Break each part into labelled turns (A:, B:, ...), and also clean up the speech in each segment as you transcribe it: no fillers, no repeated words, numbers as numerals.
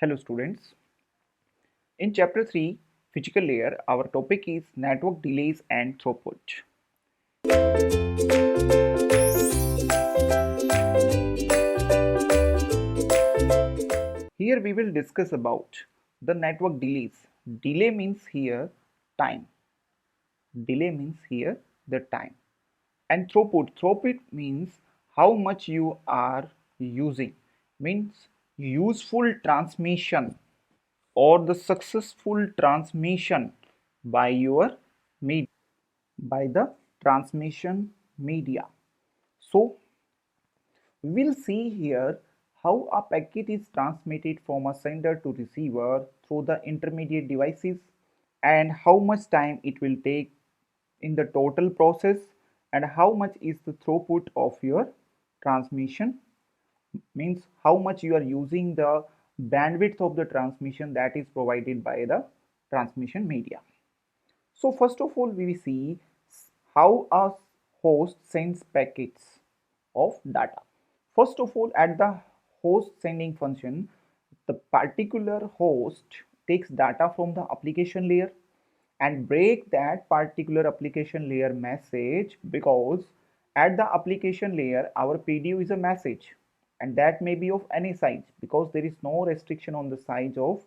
A: Hello students. In chapter 3, physical layer, our topic is network delays and throughput. Here we will discuss about the network delays. Delay means here time. Delay means here the time. And throughput. Throughput means how much you are using. Means useful transmission or the successful transmission by your media, by the transmission media. So we will see here how a packet is transmitted from a sender to receiver through the intermediate devices and how much time it will take in the total process and how much is the throughput of your transmission, means how much you are using the bandwidth of the transmission that is provided by the transmission media. So first of all, we will see how a host sends packets of data. First of all, at the host sending function, the particular host takes data from the application layer and break that particular application layer message, because at the application layer our PDU is a message and that may be of any size, because there is no restriction on the size of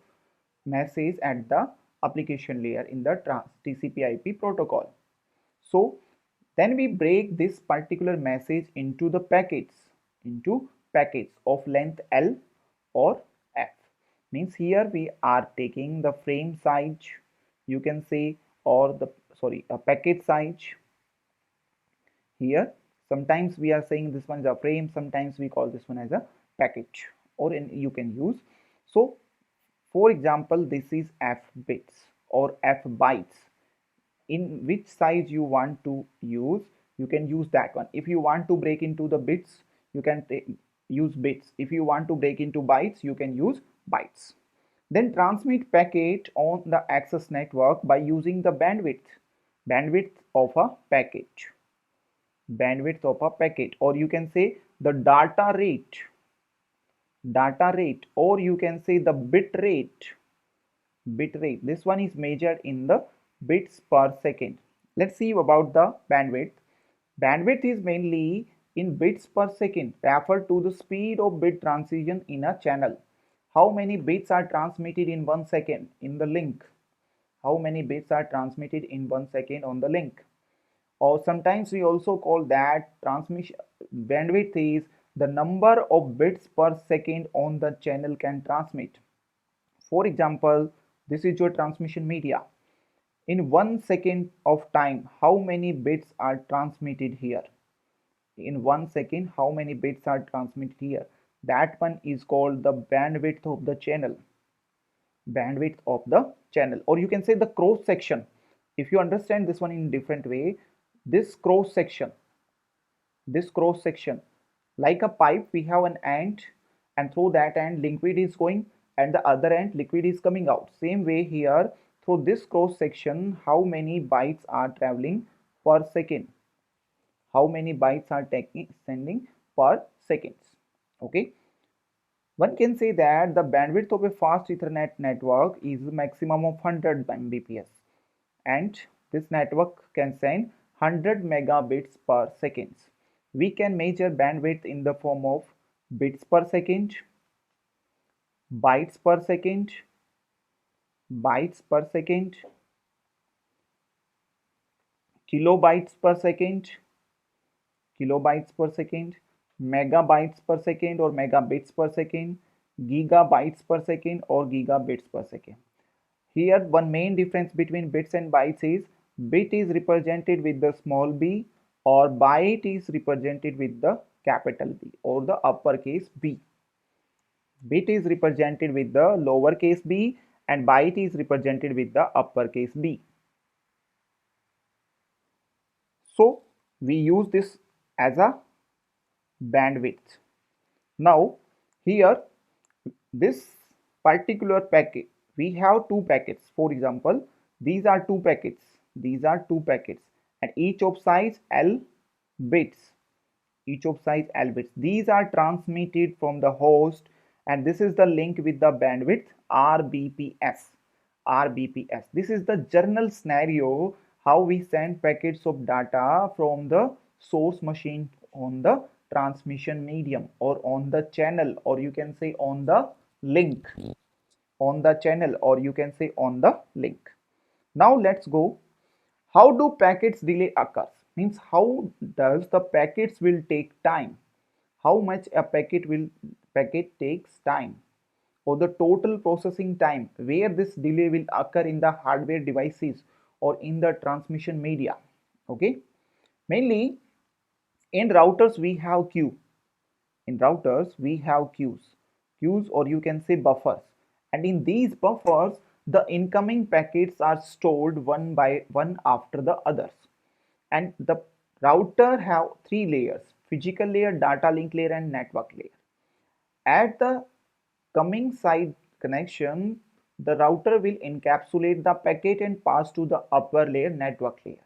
A: message at the application layer in the TCP/IP protocol. So then we break this particular message into the packets of length L or F. Means here we are taking the frame size, you can say, or the a packet size. Here sometimes we are saying this one is a frame, sometimes we call this one as a packet, or you can use. So for example, this is F bits or F bytes. In which size you want to use, you can use that one. If you want to break into the bits, you can use bits. If you want to break into bytes, you can use bytes. Then transmit packet on the access network by using the bandwidth of a packet, or you can say the data rate, or you can say the bit rate. This one is measured in the bits per second. Let's see about the bandwidth is mainly in bits per second, referred to the speed of bit transition in a channel. How many bits are transmitted in 1 second in the link? How many bits are transmitted in 1 second on the link? Or sometimes we also call that transmission bandwidth is the number of bits per second on the channel can transmit. For example, this is your transmission media. In 1 second of time, how many bits are transmitted here? In 1 second, how many bits are transmitted here? That one is called the bandwidth of the channel. Bandwidth of the channel, or you can say the cross section. If you understand this one in different way, this cross section, like a pipe, we have an end, and through that end liquid is going and the other end liquid is coming out. Same way here, through this cross section, how many bytes are traveling per second? How many bytes are sending per seconds? Okay, one can say that the bandwidth of a fast Ethernet network is a maximum of 100 Mbps, and this network can send 100 megabits per second. We can measure bandwidth in the form of bits per second, bytes per second, bytes per second, kilobytes per second, kilobytes per second, megabytes per second or megabits per second, gigabytes per second or gigabits per second. Here one main difference between bits and bytes is bit is represented with the small b or byte is represented with the capital B or the uppercase B. Bit is represented with the lowercase b and byte is represented with the uppercase B. So we use this as a bandwidth. Now here, this particular packet, we have two packets. For example, these are two packets, and each of size L bits, these are transmitted from the host and this is the link with the bandwidth RBPS. RBPS. This is the general scenario how we send packets of data from the source machine on the transmission medium or on the channel, or you can say on the link, on the channel, or you can say on the link. Now let's go. How do packets delay occurs? Means how does the packets will take time? How much a packet takes time, or the total processing time where this delay will occur in the hardware devices or in the transmission media. Okay, mainly in routers we have queue. In routers we have queues, or you can say buffers, and in these buffers the incoming packets are stored one by one after the others. And the router have three layers: physical layer, data link layer, and network layer. At the coming side connection, the router will encapsulate the packet and pass to the upper layer, network layer.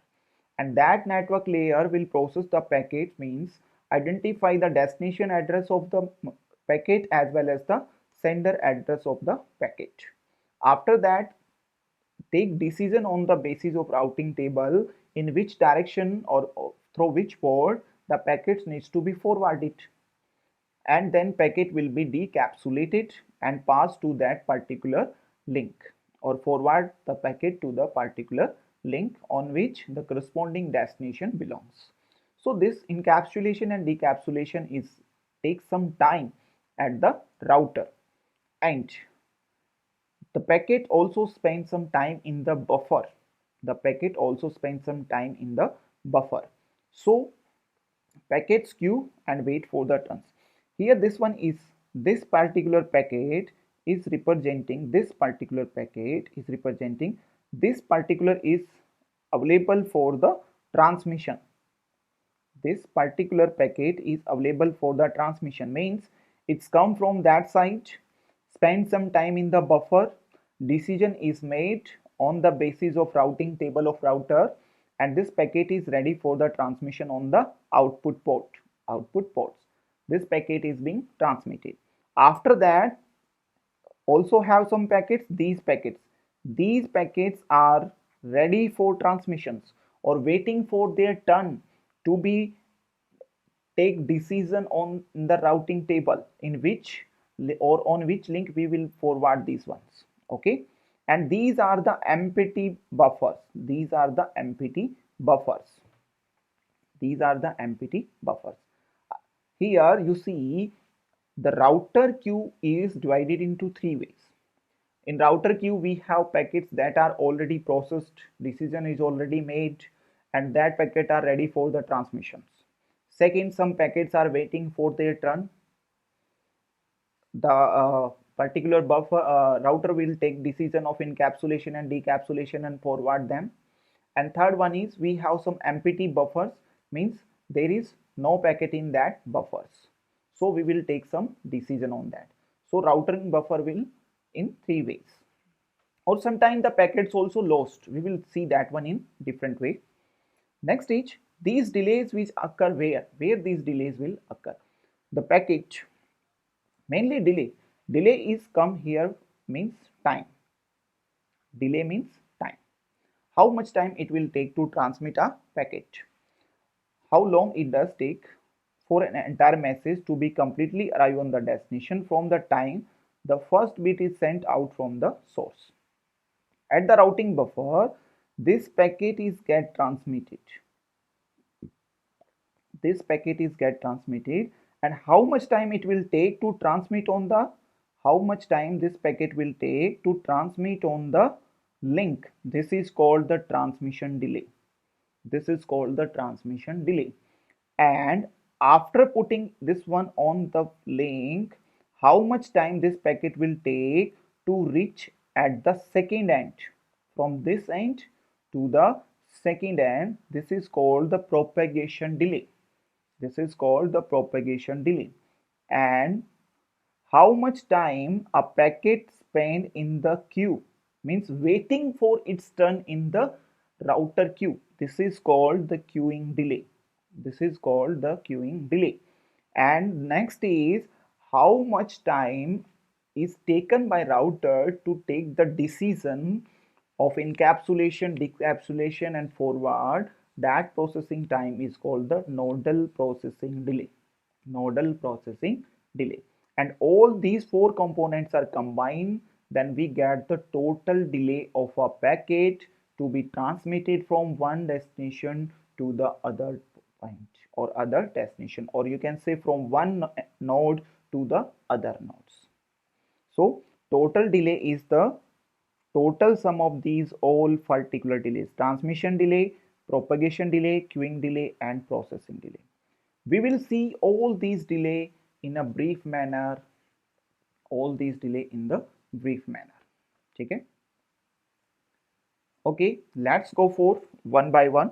A: And that network layer will process the packet, means identify the destination address of the packet as well as the sender address of the packet. After that, take decision on the basis of routing table in which direction or through which port the packets needs to be forwarded, and then packet will be decapsulated and passed to that particular link, or forward the packet to the particular link on which the corresponding destination belongs. So this encapsulation and decapsulation is takes some time at the router, and the packet also spends some time in the buffer. The packet also spends some time in the buffer. So packets queue and wait for the turns. Here this one is, this particular packet is representing, this particular packet is representing, this particular is available for the transmission. This particular packet is available for the transmission, means it's come from that side, spend some time in the buffer, decision is made on the basis of routing table of router, and this packet is ready for the transmission on the output ports. This packet is being transmitted. After that, also have some packets. These packets are ready for transmissions or waiting for their turn to be take decision on the routing table in which or on which link we will forward these ones. Okay, and these are the MPT buffers. These are the MPT buffers. Here you see the router queue is divided into three ways. In router queue we have packets that are already processed, decision is already made, and that packet are ready for the transmissions. Second, some packets are waiting for their turn. The particular buffer router will take decision of encapsulation and decapsulation and forward them. And third one is we have some MPT buffers, means there is no packet in that buffers, so we will take some decision on that. So routing buffer will in three ways, or sometimes the packets also lost, we will see that one in different way. Next is these delays which occur where these delays will occur. The packet mainly delay is come here, means time. Delay means time, how much time it will take to transmit a packet, how long it does take for an entire message to be completely arrive on the destination from the time the first bit is sent out from the source. At the routing buffer, this packet is get transmitted. This packet is get transmitted, and how much time it will take to transmit on the, how much time this packet will take to transmit on the link, this is called the transmission delay. This is called the transmission delay. And after putting this one on the link, how much time this packet will take to reach at the second end, from this end to the second end, this is called the propagation delay. This is called the propagation delay. And how much time a packet spend in the queue, means waiting for its turn in the router queue, this is called the queuing delay. This is called the queuing delay. And next is how much time is taken by router to take the decision of encapsulation, decapsulation and forward. That processing time is called the nodal processing delay. Nodal processing delay. And all these four components are combined, then we get the total delay of a packet to be transmitted from one destination to the other point or other destination, or you can say from one node to the other nodes. So total delay is the total sum of these all particular delays: transmission delay, propagation delay, queuing delay and processing delay. We will see all these delay in a brief manner, all these delay in the brief manner. Okay, okay, let's go for one by one.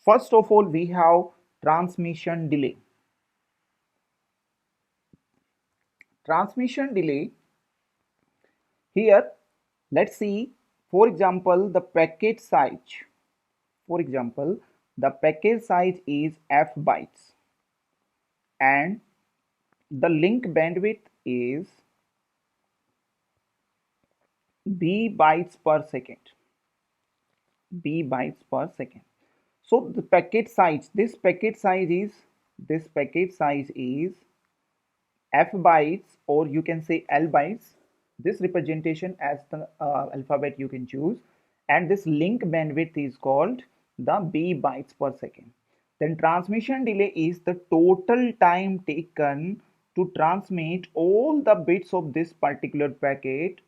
A: First of all, we have transmission delay. Transmission delay, here let's see, for example, the packet size. For example, the packet size is f bytes and the link bandwidth is b bytes per second. B bytes per second. So the packet size, this packet size is f bytes, or you can say L bytes. This representation as the alphabet you can choose, and this link bandwidth is called the B bytes per second. Then transmission delay is the total time taken to transmit all the bits of this particular packet,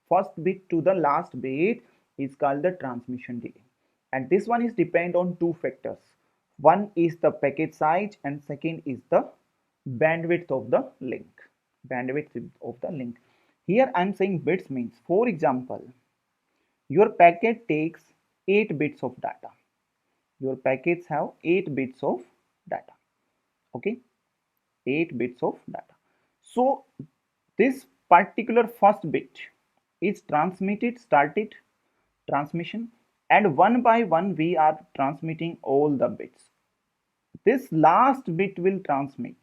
A: first bit to the last bit, is called the transmission delay. And this one is depend on two factors. One is the packet size and second is the bandwidth of the link. Bandwidth of the link. Here I am saying bits means, for example, your packet takes 8 bits of data. Your packets have 8 bits of data. Okay, 8 bits of data. So this particular first bit is transmitted, started transmission, and one by one we are transmitting all the bits. This last bit will transmit.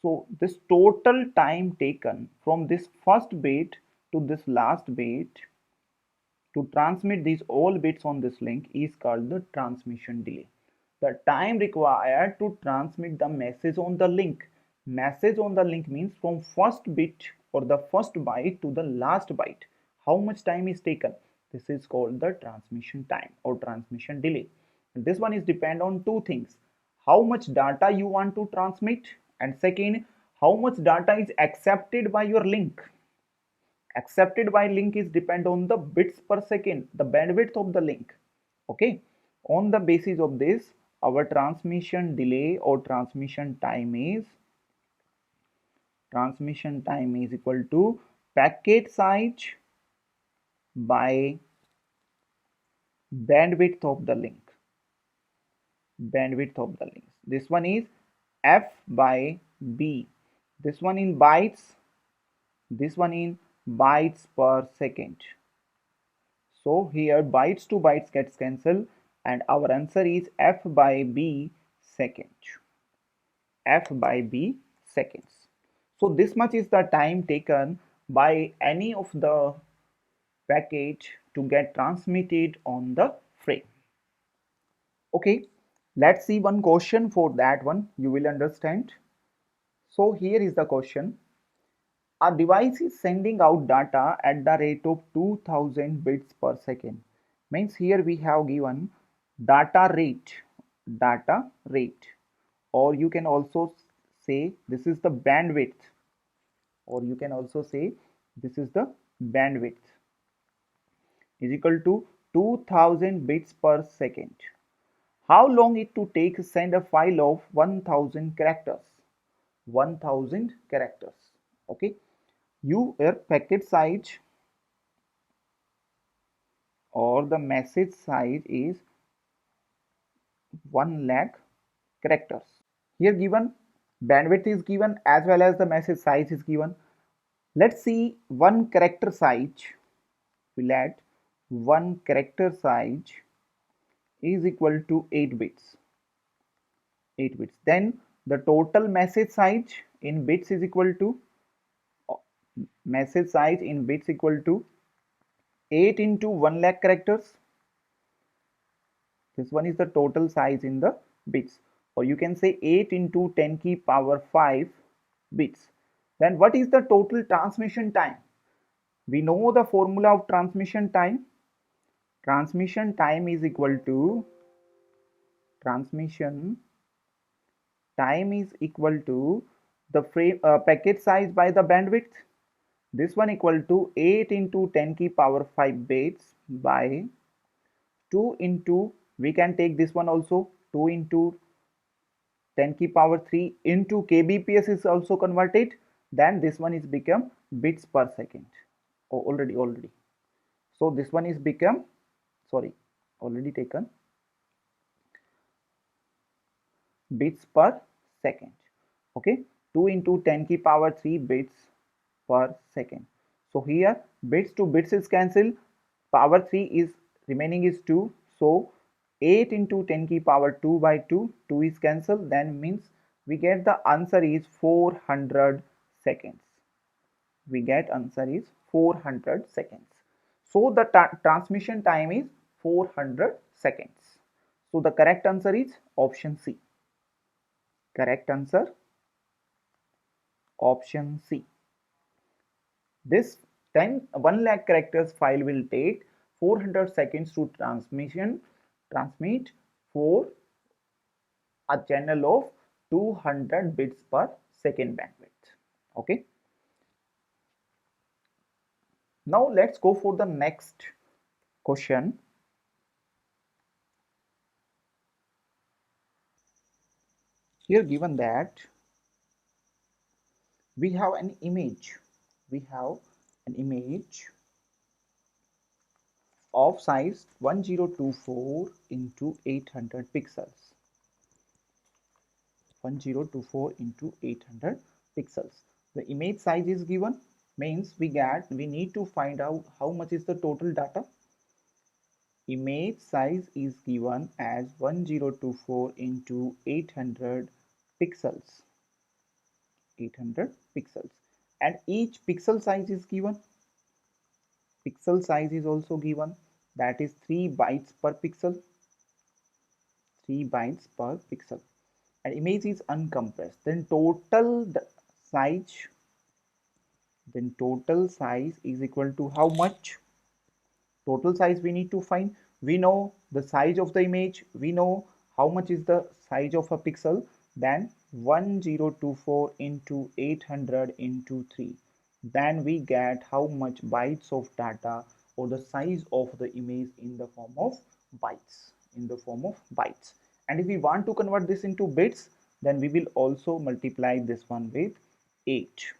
A: So this total time taken from this first bit to this last bit to transmit these all bits on this link is called the transmission delay. The time required to transmit the message on the link. Message on the link means from first bit or the first byte to the last byte. How much time is taken? This is called the transmission time or transmission delay. And this one is depend on two things: how much data you want to transmit, and second, how much data is accepted by your link. Accepted by link is depend on the bits per second, the bandwidth of the link. Okay, on the basis of this, our transmission delay or transmission time is equal to packet size by bandwidth of the link. Bandwidth of the link. This one is f by b. This one in bytes, this one in bytes per second. So here bytes to bytes gets cancelled and our answer is f by b second. F by b seconds. So this much is the time taken by any of the packet to get transmitted on the frame. Okay, let's see one question for that one, you will understand. So here is the question. A device is sending out data at the rate of 2000 bits per second. Means here we have given data rate, or you can also say this is the bandwidth, or you can also say this is the bandwidth, is equal to 2000 bits per second. How long it to take send a file of 1000 characters? 1000 characters. Okay, your packet size or the message size is 1 lakh characters. Here given bandwidth is given as well as the message size is given. Let's see one character size. We let one character size is equal to 8 bits. 8 bits. Then the total message size in bits is equal to message size in bits equal to 8 into 1 lakh characters. This one is the total size in the bits, or you can say 8 into 10 ki power 5 bits. Then what is the total transmission time? We know the formula of transmission time. Transmission time is equal to the frame packet size by the bandwidth. This one equal to 8 into 10 ki power 5 bits by 2 into, we can take this one also, 2 into 10 ki power 3 into kbps is also converted. Then this one is become bits per second. Oh, already. So this one is become, sorry, already taken, bits per second. Okay, 2 into 10 ki power 3 bits per second. So here bits to bits is cancelled, power 3 is remaining is 2, so 8 into 10 ki power 2 by 2 is cancelled, then means we get the answer is 400 seconds. We get answer is 400 seconds. So the transmission time is 400 seconds. So the correct answer is option C. Correct answer option C. This 1 lakh characters file will take 400 seconds to transmit for a channel of 200 bits per second bandwidth. Okay. Now let's go for the next question. Here given that we have an image of size 1024 into 800 pixels. 1024 into 800 pixels. The image size is given, means we need to find out how much is the total data. Image size is given as 1024 into 800 pixels. 800 pixels, and each pixel size is given. Pixel size is also given, that is 3 bytes per pixel. 3 bytes per pixel, and image is uncompressed. Then total size is equal to how much? Total size we need to find. We know the size of the image, we know how much is the size of a pixel. Then 1024 into 800 into 3, then we get how much bytes of data or the size of the image in the form of bytes. And if we want to convert this into bits, then we will also multiply this one with 8,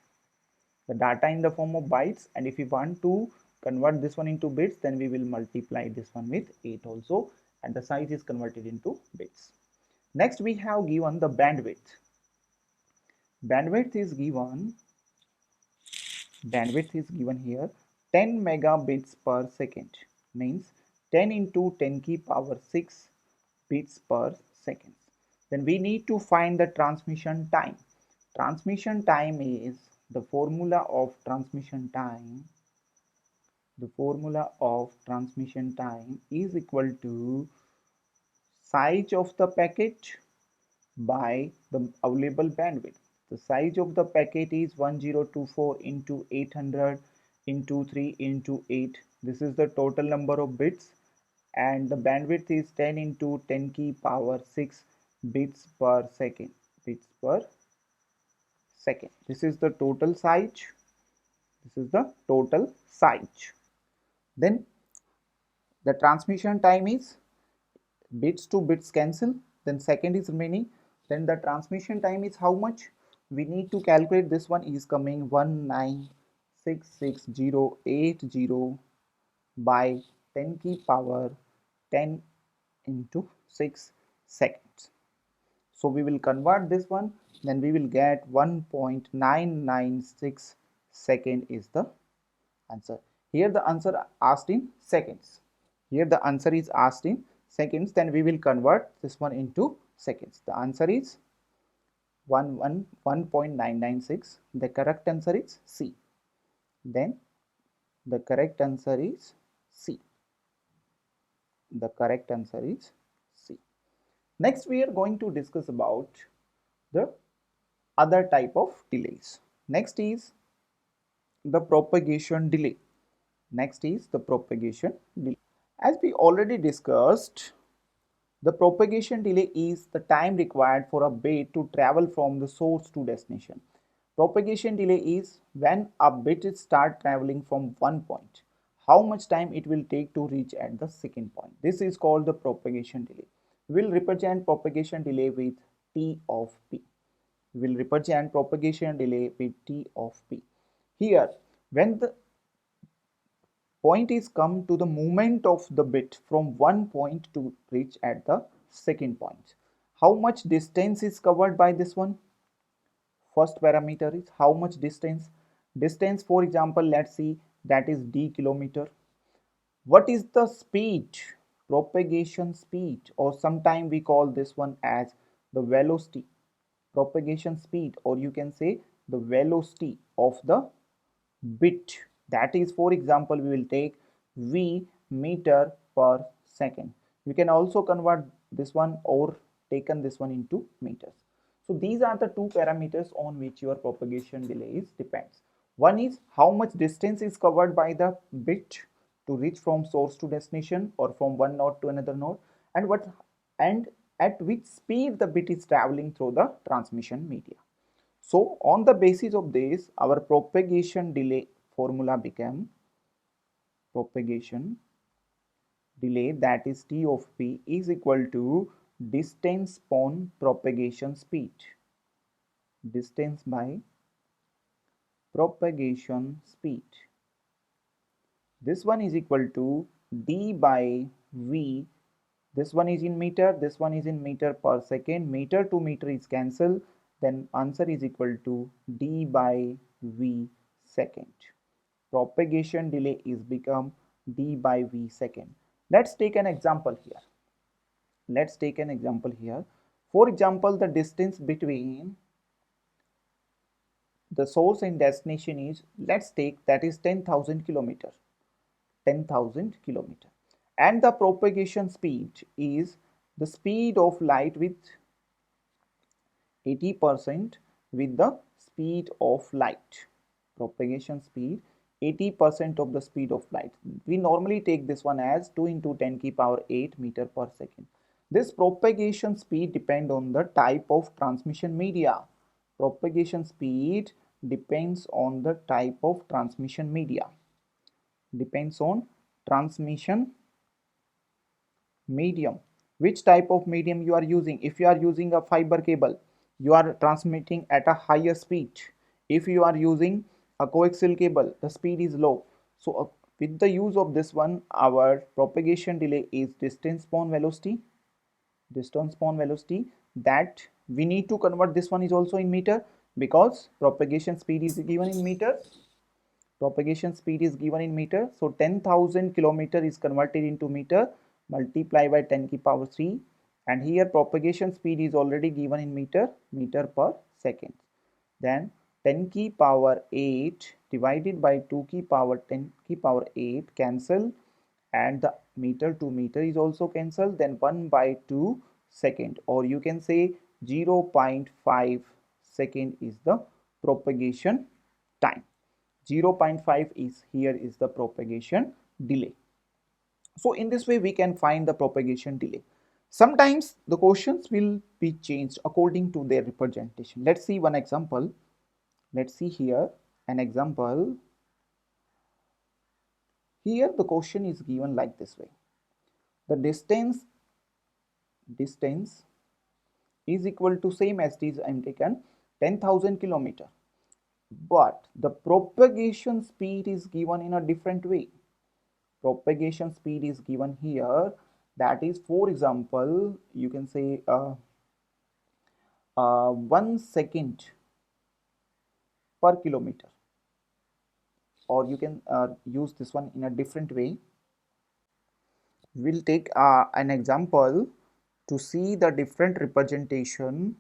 A: the data in the form of bytes. And if we want to convert this one into bits, then we will multiply this one with 8 also, and the size is converted into bits. Next we have given the bandwidth. Bandwidth is given here 10 megabits per second, means 10 into 10 ki power 6 bits per second. Then we need to find the transmission time. Transmission time is the formula of transmission time. The formula of transmission time is equal to size of the packet by the available bandwidth. The size of the packet is 1024 into 800 into 3 into 8. This is the total number of bits, and the bandwidth is 10 into 10 ki power 6 bits per second. This is the total size. Then the transmission time is bits to bits cancel, then second is remaining. Then the transmission time is how much? We need to calculate. This one is coming 1966080 by 10 ki power 10 into 6 seconds. So we will convert this one, then we will get 1.996 second is the answer. Here the answer asked in seconds. Then we will convert this one into seconds. The answer is 1.996. The correct answer is C. then the correct answer is C. The correct answer is C. Next, we are going to discuss about the other type of delays. Next is the propagation delay. Next is the propagation delay. As we already discussed, the propagation delay is the time required for a bit to travel from the source to destination. Propagation delay is when a bit starts traveling from one point, how much time it will take to reach at the second point. This is called the propagation delay. We will represent propagation delay with T of P. We will represent propagation delay with T of P. Here, when the point is come to the movement of the bit from one point to reach at the second point. How much distance is covered by this one? First parameter is how much distance. Distance, for example, let's see, that is d kilometer. What is the speed? Propagation speed, or sometime we call this one as the velocity. Propagation speed, or you can say the velocity of the bit. That is, for example, we will take v meter per second. You can also convert this one or taken this one into meters. So these are the two parameters on which your propagation delay is depends. One is how much distance is covered by the bit to reach from source to destination or from one node to another node, and at which speed the bit is traveling through the transmission media. So on the basis of this, our propagation delay formula became propagation delay, that is T of P is equal to distance upon propagation speed. Distance by propagation speed. This one is equal to D by V. This one is in meter, this one is in meter per second. Meter to meter is cancelled. Then answer is equal to D by V second. Propagation delay is become D by V second. Let's take an example here. Let's take an example here. For example, the distance between the source and destination is, let's take, that is 10,000 kilometer. 10,000 kilometer. And the propagation speed is the speed of light with 80% with the speed of light. Propagation speed 80% of the speed of light. We normally take this one as 2 into 10 to the power 8 meter per second. This propagation speed depends on the type of transmission media. Propagation speed depends on the type of transmission media. Depends on transmission medium. Which type of medium you are using? If you are using a fiber cable, you are transmitting at a higher speed. If you are using a coaxial cable, the speed is low. So with the use of this one, our propagation delay is distance upon velocity. Distance upon velocity, that we need to convert this one is also in meter, because propagation speed is given in meter. Propagation speed is given in meter. So 10,000 kilometer is converted into meter, multiply by 10 to the power 3, and here propagation speed is already given in meter, meter per second. Then 10 to the power 8 divided by 2 to the power 10 to the power 8 cancel, and the meter to meter is also cancelled. Then 1 by 2 second, or you can say 0.5 second is the propagation time. 0.5 is here is the propagation delay. So in this way we can find the propagation delay. Sometimes the questions will be changed according to their representation. Let's see one example. Let's see here an example. Here the question is given like this way. The distance is equal to, same as it is I am taken, 10,000 kilometer. But the propagation speed is given in a different way. Propagation speed is given here, that is, for example, you can say 1 second per kilometer, or you can use this one in a different way. We'll take an example to see the different representation.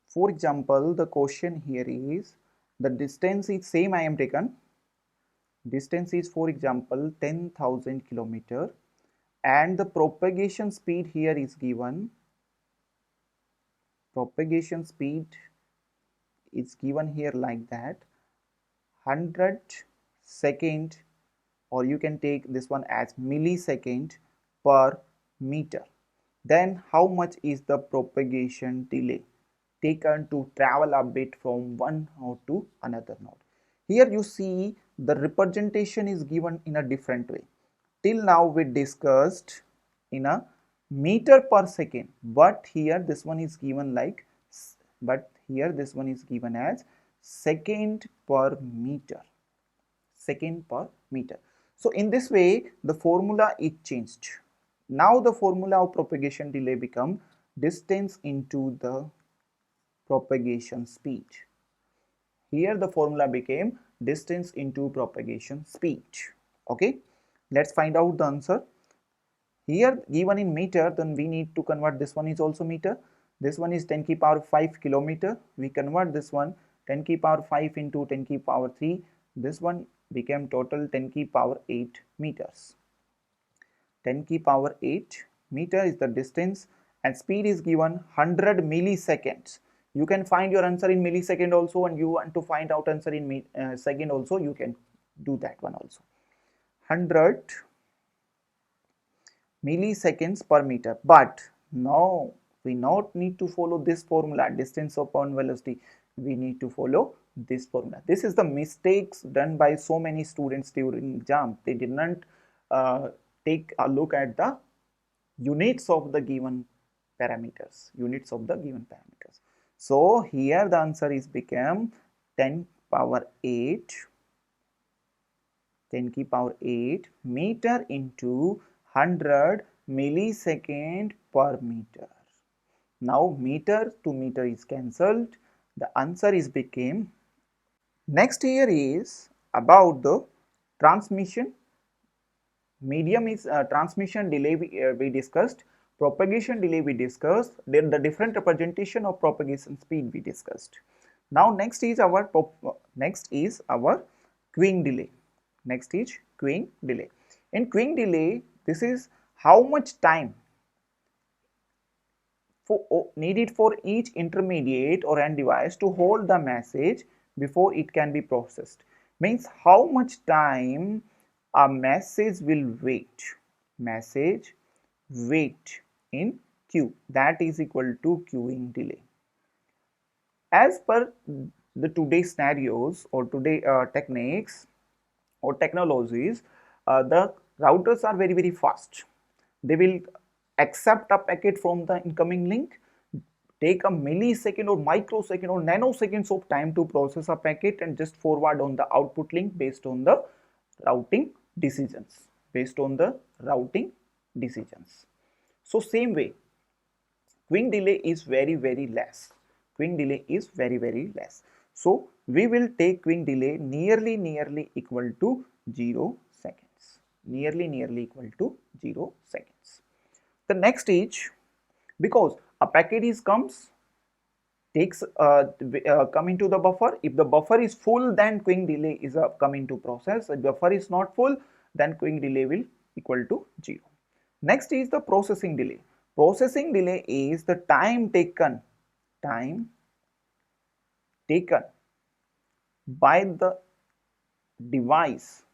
A: For example, the question here is the distance is same I am taken, Distance is, for example, 10,000 kilometer, and the propagation speed here is given. Propagation speed is given here like that, 100 second, or you can take this one as millisecond per meter. Then how much is the propagation delay taken to travel a bit from one node to another node? Here you see the representation is given in a different way. Till now we discussed in a meter per second, but here this one is given like, but here this one is given as second per meter. Second per meter. So in this way the formula is changed. Now the formula of propagation delay become distance into the propagation speed. Here the formula became distance into propagation speed. Okay, let's find out the answer. Here given in meter, then we need to convert, this one is also meter. This one is 10 ki power 5 kilometer. We convert this one 10 ki power 5 into 10 ki power 3. This one became total 10 ki power 8 meters. 10 ki power 8 meter is the distance, and speed is given 100 milliseconds. You can find your answer in millisecond also, and you want to find out answer in second also, you can do that one also. 100 milliseconds per meter. But now we not need to follow this formula, distance upon velocity. We need to follow this formula. This is the mistakes done by so many students during exam. They did not take a look at the units of the given parameters. Units of the given parameters. So here the answer is become 10 power 8, 10 ki power 8 meter into 100 millisecond per meter. Now meter to meter is cancelled. The answer is became. Next here is about the transmission medium is transmission delay we discussed, propagation delay we discussed, then the different representation of propagation speed we discussed. Now next is our queuing delay. Next is queuing delay. In queuing delay, this is how much time needed for each intermediate or end device to hold the message before it can be processed. Means how much time a message will wait in queue, that is equal to queuing delay. As per the today's scenarios or today techniques or technologies, the routers are very fast. They will accept a packet from the incoming link, take a millisecond or microsecond or nanoseconds of time to process a packet and just forward on the output link based on the routing decisions. So same way, queuing delay is very less. So we will take queuing delay nearly equal to 0 seconds. The next is, because a packet is come into the buffer. If the buffer is full, then queuing delay is come into process. If the buffer is not full, then queuing delay will equal to 0. Next is the processing delay. Processing delay is the time taken by the device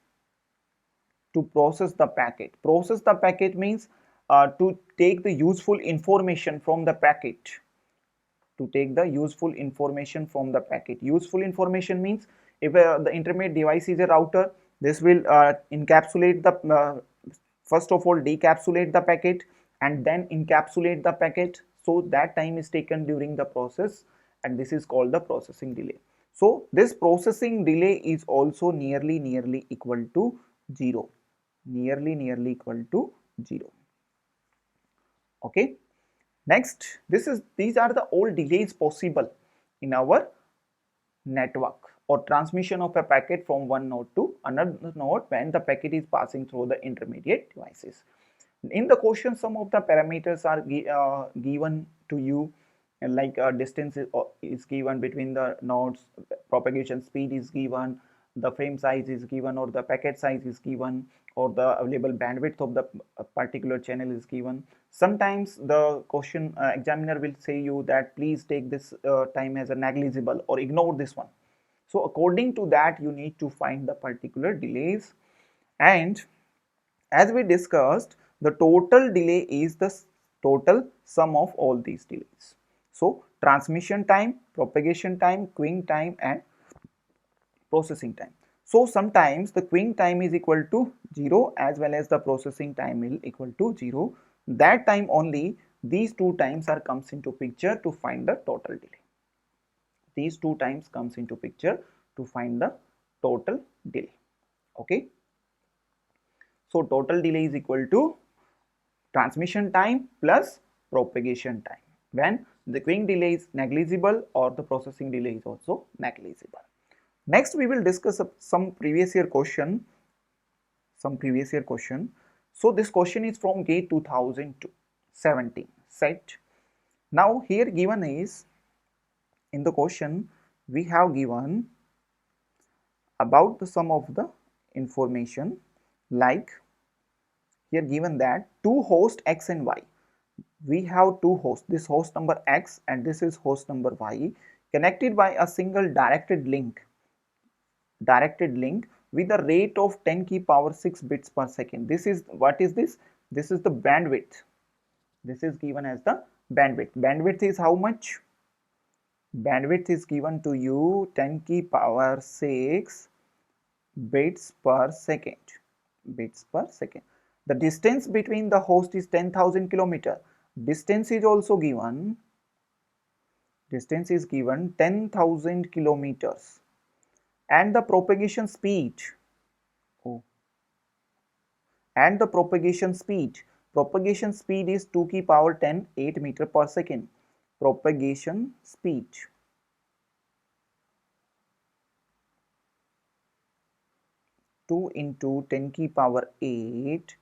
A: to process the packet. Process the packet means to take the useful information from the packet. Useful information means, if the intermediate device is a router, this will encapsulate the first of all decapsulate the packet and then encapsulate the packet. So that time is taken during the process, and this is called the processing delay. So this processing delay is also nearly equal to 0. Okay. Next, these are the all delays possible in our network or transmission of a packet from one node to another node when the packet is passing through the intermediate devices. In the question, some of the parameters are given to you, like distance is given between the nodes, propagation speed is given, the frame size is given, or the packet size is given, or the available bandwidth of the particular channel is given. Sometimes the question examiner will say you that please take this time as a negligible or ignore this one. So according to that you need to find the particular delays, and as we discussed, the total delay is the total sum of all these delays. So transmission time, propagation time, queuing time, and processing time. So sometimes the queuing time is equal to 0 as well as the processing time is equal to 0. That time only these two times are comes into picture to find the total delay. These two times comes into picture to find the total delay. Okay. So total delay is equal to transmission time plus propagation time when the queuing delay is negligible or the processing delay is also negligible. Next we will discuss some previous year question. So this question is from GATE 2017 set. Now here given is, in the question we have given about the sum of the information, like here given that two hosts X and Y. We have two hosts, this host number X and this is host number Y, connected by a single directed link with a rate of 10 to the power 6 bits per second. This is, what is this? This is the bandwidth. This is given as the bandwidth. Bandwidth is how much? Bandwidth is given to you 10 to the power 6 bits per second. The distance between the host is 10,000 kilometer. Distance is also given. Distance is given 10,000 kilometers. And the propagation speed. Propagation speed is 2 to the power 10 8 meter per second. Propagation speed. Two into 10 to the power 8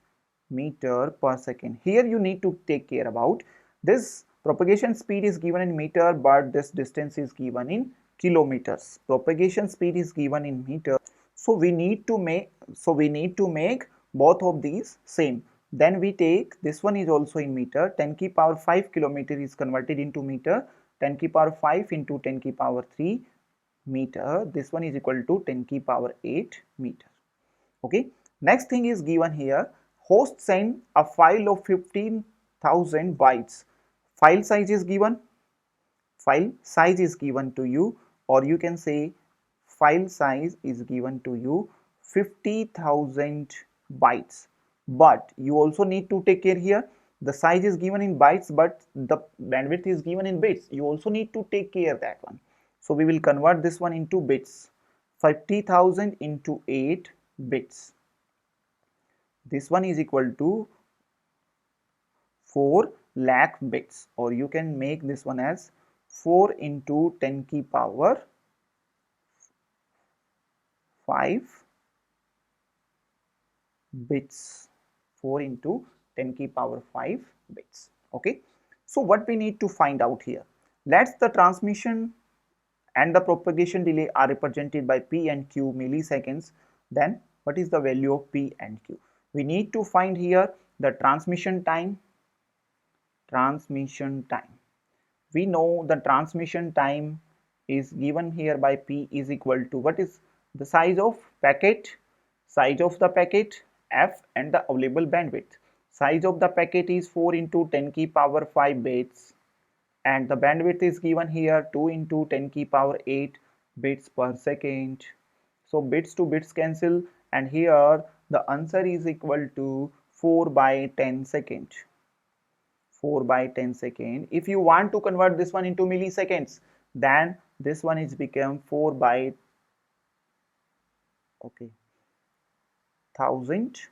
A: meter per second. Here you need to take care about this. Propagation speed is given in meter, but this distance is given in kilometers. Propagation speed is given in meter, so we need to make both of these same. Then we take this one is also in meter. 10 to the power 5 kilometer is converted into meter. 10 to the power 5 into 10 to the power 3 meter. This one is equal to 10 to the power 8 meter. Okay. Next thing is given here. Host send a file of 15,000 bytes. File size is given. File size is given to you, or you can say file size is given to you 50,000 bytes. But you also need to take care here. The size is given in bytes, but the bandwidth is given in bits. You also need to take care of that one. So we will convert this one into bits. 50,000 into 8 bits. This one is equal to 4 lakh bits, or you can make this one as 4 into 10 to the power 5 bits. 4 into 10 to the power 5 bits. Okay. So what we need to find out here, let's the transmission and the propagation delay are represented by P and Q milliseconds. Then what is the value of P and Q? We need to find here the transmission time. We know the transmission time is given here by P is equal to, what is the size of packet, F, and the available bandwidth. Size of the packet is 4 into 10 to the power 5 bits, and the bandwidth is given here 2 into 10 to the power 8 bits per second. So bits to bits cancel, and here the answer is equal to 4 by 10 second. 4 by 10 second. If you want to convert this one into milliseconds, then this one is become 4 by 1000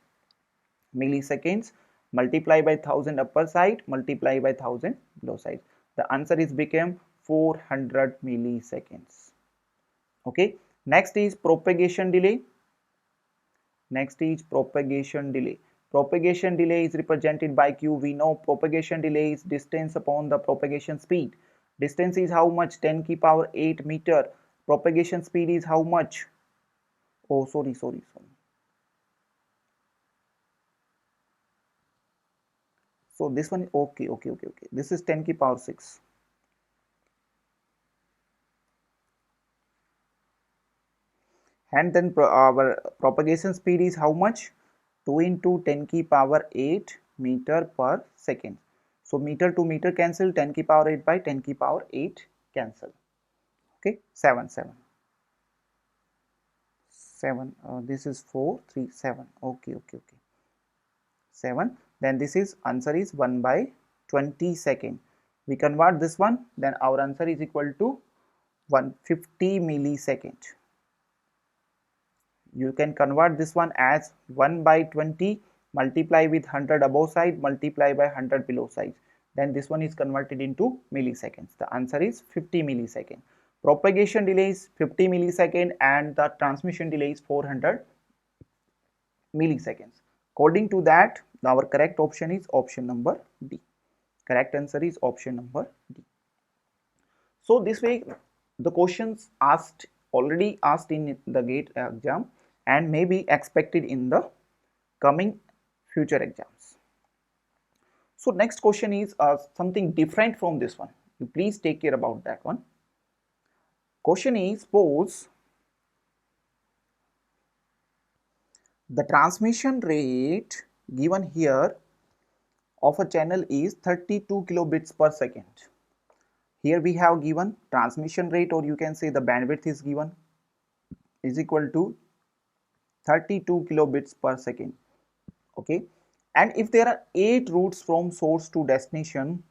A: milliseconds, multiply by 1000 upper side, multiply by 1000 lower side. The answer is became 400 milliseconds. Okay. Next is propagation delay. Propagation delay is represented by Q. We know propagation delay is distance upon the propagation speed. Distance is how much? 10 to the power 8 meter. Propagation speed is how much? Oh, sorry. So this one, okay. This is 10 ki power 6. And then our propagation speed is how much? 2 into 10 ki power 8 meter per second. So meter to meter cancel, 10 ki power 8 by 10 ki power 8 cancel. Okay, 7. This is 4, 3, 7. Okay. 7. Then this is answer is 1 by 20 second. We convert this one, then our answer is equal to 150 millisecond. You can convert this one as 1 by 20 multiply with 100 above side multiply by 100 below side. Then this one is converted into milliseconds. The answer is 50 millisecond. Propagation delay is 50 millisecond and the transmission delay is 400 milliseconds. According to that, our correct option is option number D. Correct answer is option number D. So this way the questions asked already asked in the GATE exam and may be expected in the coming future exams. So next question is something different from this one. You please take care about that one. Question is, suppose the transmission rate given here of a channel is 32 kilobits per second. Here we have given transmission rate, or you can say the bandwidth is given, is equal to 32 kilobits per second. Okay, and if there are 8 routes from source to destination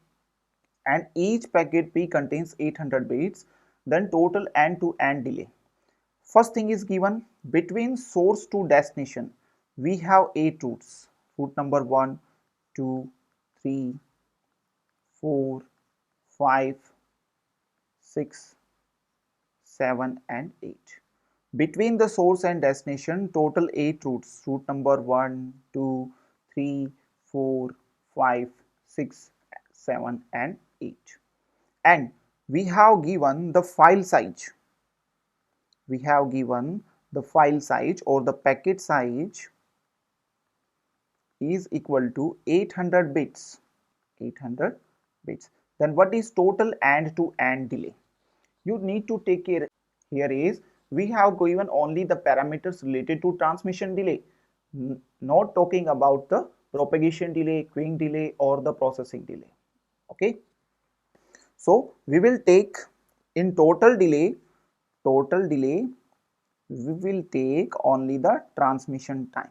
A: and each packet P contains 800 bits, then total end to end delay. First thing is given, between source to destination we have 8 routes. Route number 1, 2, 3, 4, 5, 6, 7 and 8. Between the source and destination, total 8 routes. Route number 1, 2, 3, 4, 5, 6, 7 and 8. And we have given the file size. We have given the file size or the packet size is equal to 800 bits. 800 bits. Then what is total end to end delay? You need to take care here is we have given only the parameters related to transmission delay, not talking about the propagation delay, queuing delay or the processing delay. Okay, so we will take in total delay we will take only the transmission time.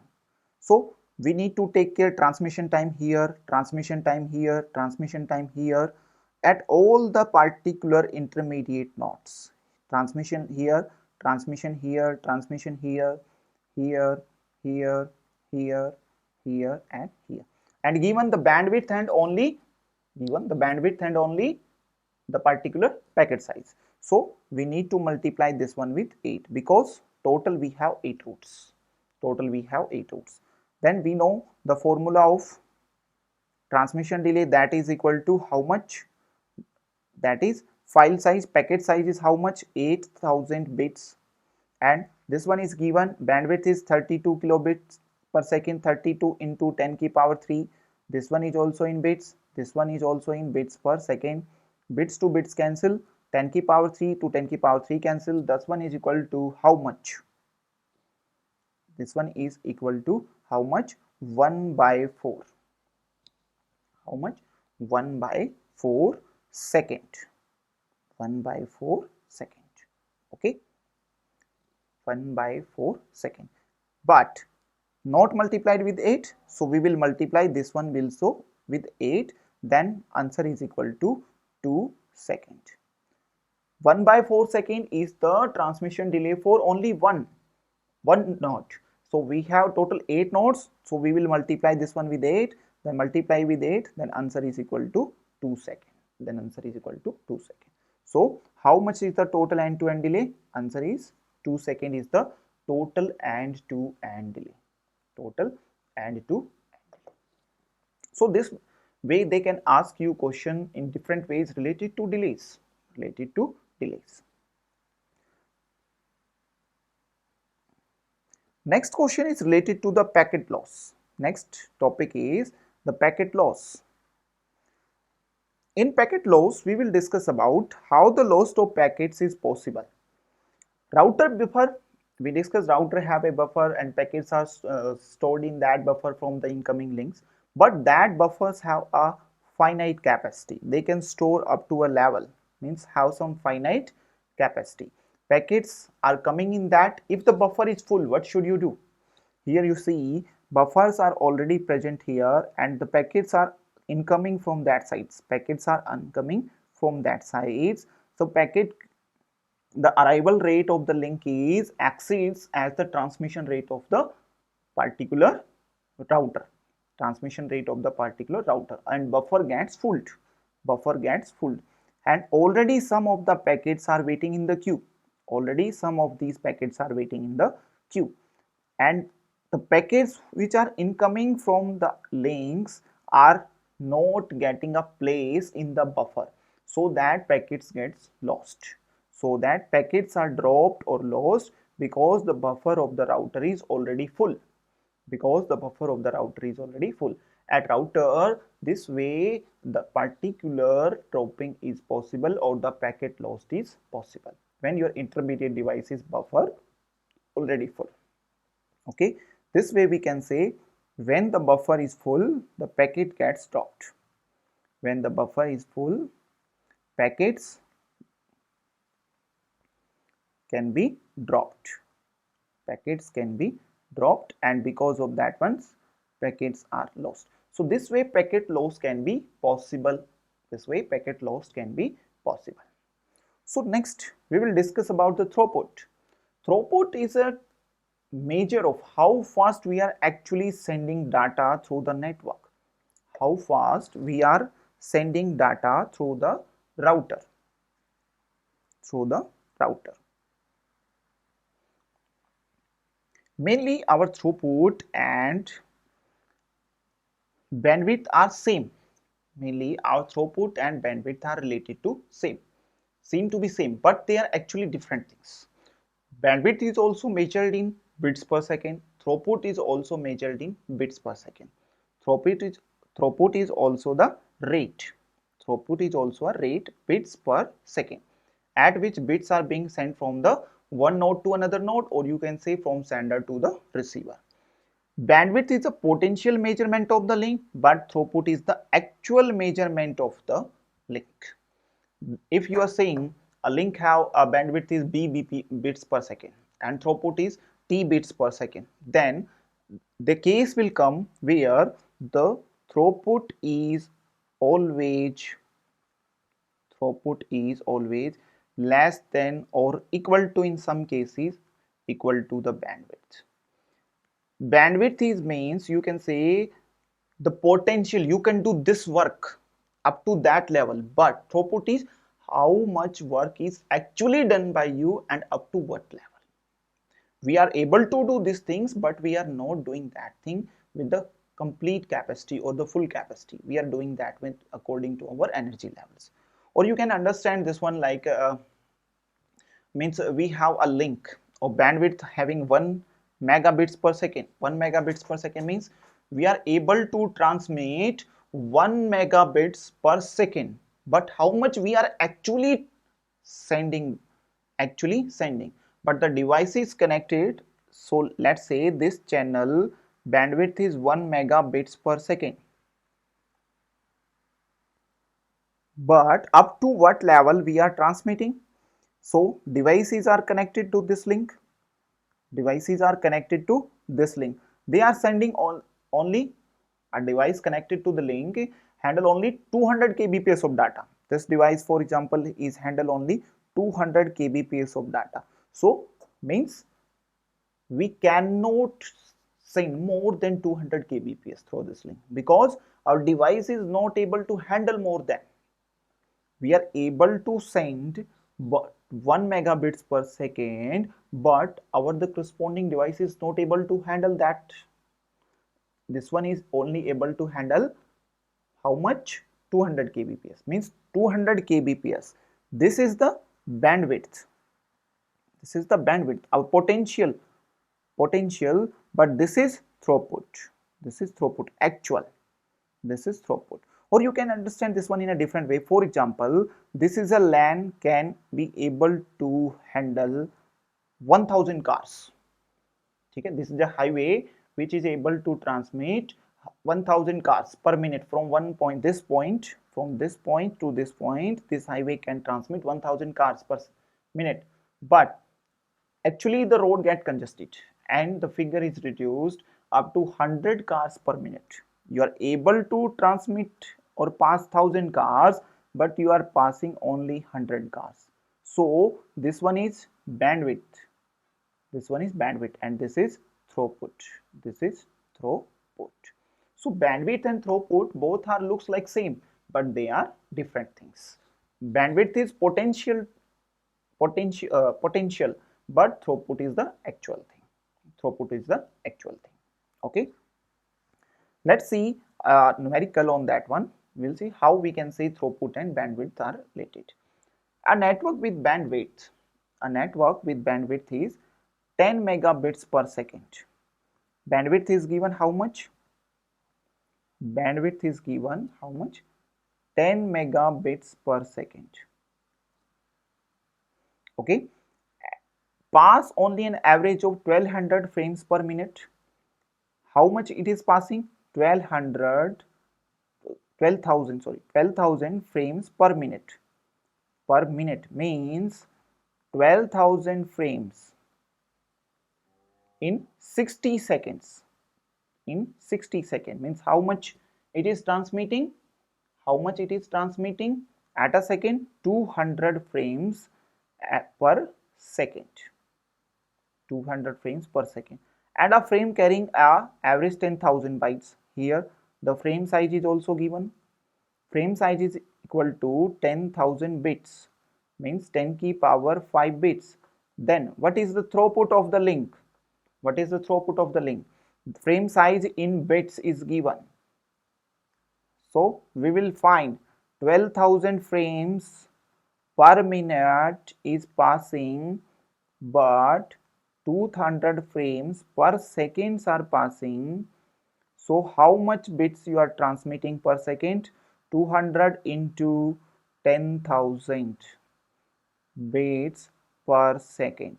A: So we need to take care transmission time here, transmission time here, transmission time here at all the particular intermediate nodes. Transmission here, transmission here, transmission here, here, here, here, here and here. And given the bandwidth and only the particular packet size. So we need to multiply this one with 8 because total we have 8 routes. Then we know the formula of transmission delay, that is equal to how much? That is file size, packet size is how much? 8000 bits. And this one is given bandwidth is 32 kilobits per second, 32 into 10 ki power 3. This one is also in bits, this one is also in bits per second. Bits to bits cancel, 10 ki power 3 to 10 ki power 3 cancel. This one is equal to how much? This one is equal to how much? 1 by 4. How much? 1 by 4 second. 1 by 4 second. Okay, 1 by 4 second, but not multiplied with 8. So we will multiply this one also with 8. Then answer is equal to 2 second. 1 by 4 second is the transmission delay for only one node. So we have total 8 nodes. So we will multiply this one with 8, then multiply with 8, then answer is equal to 2 second. Then answer is equal to 2 second. So how much is the total end to end delay? Answer is 2 second is the total end to end delay. Total end to end delay. So this way they can ask you question in different ways related to delays. Next question is related to the packet loss. Next topic is the packet loss. In packet loss, we will discuss about how the loss of packets is possible. Router buffer, we discussed router have a buffer and packets are stored in that buffer from the incoming links, but that buffers have a finite capacity. They can store up to a level, means have some finite capacity. Packets are coming in that. If the buffer is full, what should you do? Here you see buffers are already present here and the packets are incoming from that side. Packets are incoming from that side. So the arrival rate of the link is exceeds as the transmission rate of the particular router. Transmission rate of the particular router, and buffer gets full, and already some of the packets are waiting in the queue. Already some of these packets are waiting in the queue, and the packets which are incoming from the links are not getting a place in the buffer, so that packets gets lost. So that packets are dropped or lost because the buffer of the router is already full. Because the buffer of the router is already full. At router, this way the particular dropping is possible or the packet lost is possible when your intermediate device is buffer already full. Okay, this way we can say when the buffer is full, the packet gets dropped. When the buffer is full, packets can be dropped. Packets can be dropped, and because of that ones, packets are lost. So this way packet loss can be possible. This way packet loss can be possible. So next we will discuss about the throughput. Throughput is a measure of how fast we are actually sending data through the network. How fast we are sending data through the router. Mainly our throughput and bandwidth are same. Mainly our throughput and bandwidth are related to seem to be same, but they are actually different things. Bandwidth is also measured in bits per second. Throughput is also measured in bits per second. Throughput is also the rate. Throughput is also a rate, bits per second, at which bits are being sent from the one node to another node, or you can say from sender to the receiver. Bandwidth is a potential measurement of the link, but throughput is the actual measurement of the link. If you are saying a link have a bandwidth is b bits per second and throughput is t bits per second, then the case will come where the throughput is always less than or equal to, in some cases, equal to the bandwidth. Bandwidth is means you can say the potential, you can do this work up to that level, but throughput is how much work is actually done by you and up to what level. We are able to do these things, but we are not doing that thing with the complete capacity or the full capacity. We are doing that with according to our energy levels. Or you can understand this one like means we have a link of bandwidth having 1 megabits per second. 1 megabits per second means we are able to transmit 1 megabits per second, but how much we are actually sending, but the device is connected. So let's say this channel bandwidth is 1 megabits per second, but up to what level we are transmitting. So devices are connected to this link. They are sending only a device connected to the link handle only 200 kbps of data. This device, for example, is handle only 200 kbps of data. So means we cannot send more than 200 kbps through this link because our device is not able to handle more than. We are able to send 1 megabits per second, but our the corresponding device is not able to handle that. This one is only able to handle how much? 200 kbps, means 200 kbps. This is the bandwidth. Our potential potential, but this is throughput. This is throughput, actual. This is throughput. Or you can understand this one in a different way. For example, this is a LAN can be able to handle 1000 cars. Okay, this is a highway which is able to transmit 1000 cars per minute from one point, from this point to this point. This highway can transmit 1000 cars per minute, but actually the road get congested and the figure is reduced up to 100 cars per minute. You are able to transmit or pass 1000 cars, but you are passing only 100 cars. So this one is bandwidth, this one is bandwidth, and this is throughput. This is throughput. So bandwidth and throughput both are looks like same, but they are different things. Bandwidth is potential, but throughput is the actual thing. Throughput is the actual thing. Okay, let's see numerical on that one. We'll see how we can say throughput and bandwidth are related. A network with bandwidth is 10 megabits per second. Bandwidth is given how much? Bandwidth is given how much? 10 megabits per second. Okay, pass only an average of 1200 frames per minute. How much it is passing? 1200 12,000 frames per minute. Per minute means 12,000 frames in 60 seconds. In 60 seconds means how much it is transmitting? How much it is transmitting at a second? 200 frames per second. 200 frames per second. And a frame carrying a average 10,000 bytes. Here the frame size is also given. Frame size is equal to 10,000 bits, means 10 की power 5 bits. Then what is the throughput of the link? What is the throughput of the link? Frame size in bits is given. So we will find 12,000 frames per minute is passing, but 200 frames per seconds are passing. So how much bits you are transmitting per second? 200 into 10,000 bits per second.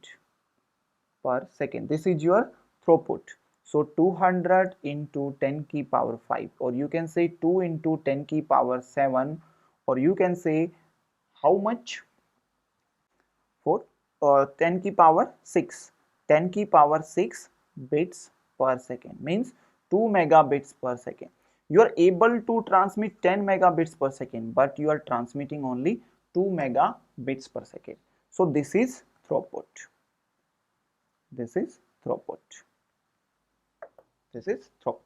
A: This is your throughput. So 200 into 10 की power 5, or you can say 2 into 10 की power 7, or you can say how much? For 10 की power 6. 10 की power 6 bits per second means 2 megabits per second. You are able to transmit 10 megabits per second, but you are transmitting only 2 megabits per second. So this is throughput. This is throughput. This is throughput.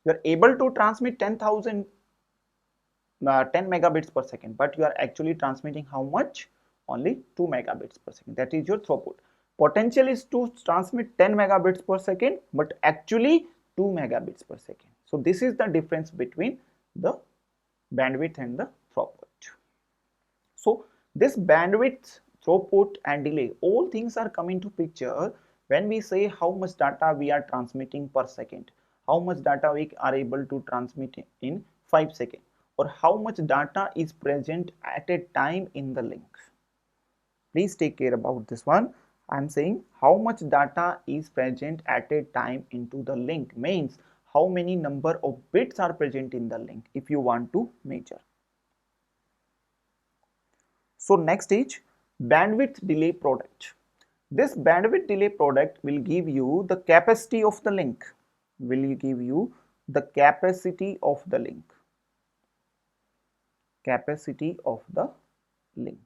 A: You are able to transmit 10 megabits per second, but you are actually transmitting how much? Only 2 megabits per second. That is your throughput. Potential is to transmit 10 megabits per second, but actually 2 megabits per second. So this is the difference between the bandwidth and the throughput. So this bandwidth, throughput and delay, all things are coming to picture when we say how much data we are transmitting per second, how much data we are able to transmit in 5 seconds, or how much data is present at a time in the link. Please take care about this one. I am saying how much data is present at a time into the link, means how many number of bits are present in the link if you want to measure. So next is bandwidth delay product. This bandwidth delay product will give you the capacity of the link. Will give you the capacity of the link. Capacity of the link.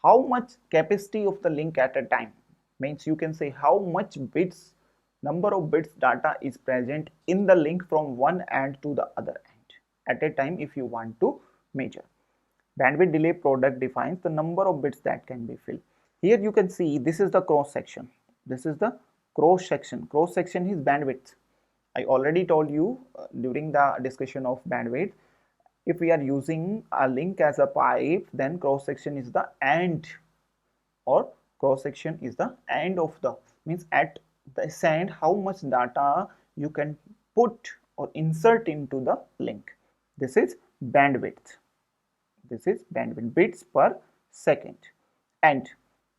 A: How much capacity of the link at a time? Means you can say how much bits, number of bits data is present in the link from one end to the other end at a time if you want to measure. Bandwidth delay product defines the number of bits that can be filled. Here you can see this is the cross section. This is the cross section. Cross section is bandwidth. I already told you during the discussion of bandwidth, if we are using a link as a pipe, then cross section is the end, or cross section is the end of the means at the end how much data you can put or insert into the link. This is bandwidth. This is bandwidth, bits per second. And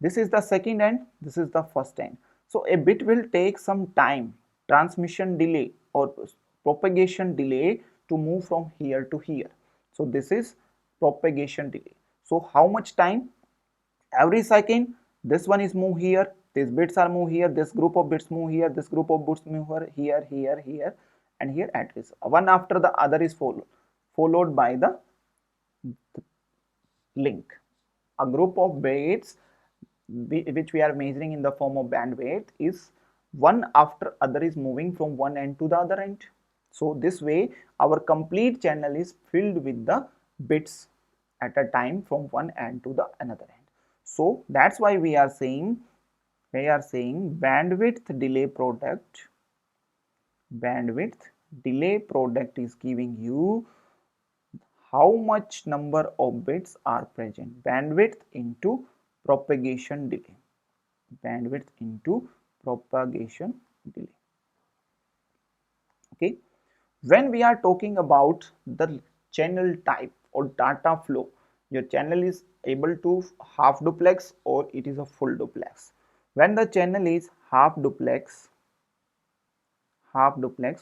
A: this is the second and this is the first end. So a bit will take some time, transmission delay or propagation delay to move from here to here. So this is propagation delay. So how much time? Every second this one is move here, these bits are move here, this group of bits move here, this group of bits move here, here, and here, at least one after the other is followed by the link. A group of bits which we are measuring in the form of bandwidth is one after other is moving from one end to the other end. So this way our complete channel is filled with the bits at a time from one end to the another end. So that's why we are saying bandwidth delay product is giving you how much number of bits are present, bandwidth into propagation delay, okay. When we are talking about the channel type or data flow, your channel is able to half duplex or it is a full duplex. When the channel is half duplex,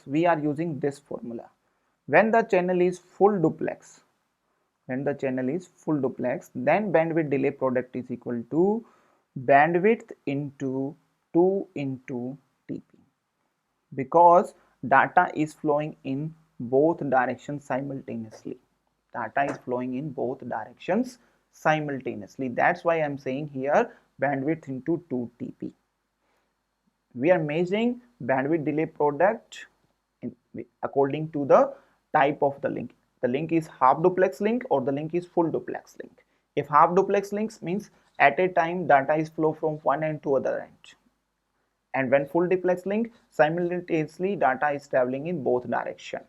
A: we are using this formula. When the channel is full duplex, then bandwidth delay product is equal to bandwidth into 2 into TP, because data is flowing in both directions simultaneously. That's why I'm saying here bandwidth into 2 TP. We are measuring bandwidth delay product according to the type of the link. The link is half duplex link or the link is full duplex link. If half duplex links means at a time data is flow from one end to other end, and when full duplex link, simultaneously data is traveling in both directions.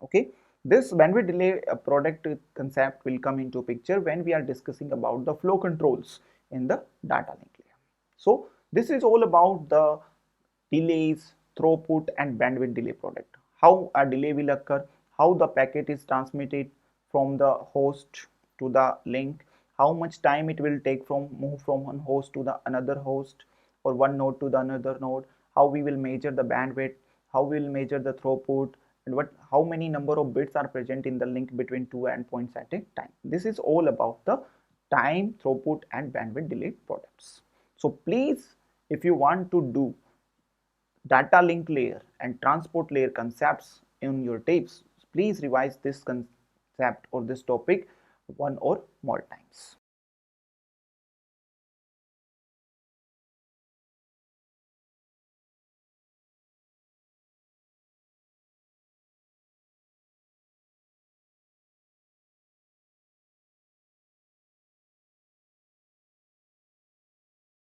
A: Okay, this bandwidth delay product concept will come into picture when we are discussing about the flow controls in the data link layer. So this is all about the delays, throughput and bandwidth delay product. How a delay will occur, how the packet is transmitted from the host to the link, how much time it will take from move from one host to the another host or one node to the another node, how we will measure the bandwidth, how we will measure the throughput, and how many number of bits are present in the link between two endpoints at a time. This is all about the time, throughput and bandwidth delay products. So please, if you want to do data link layer and transport layer concepts in your tapes, please revise this concept or this topic one or more times.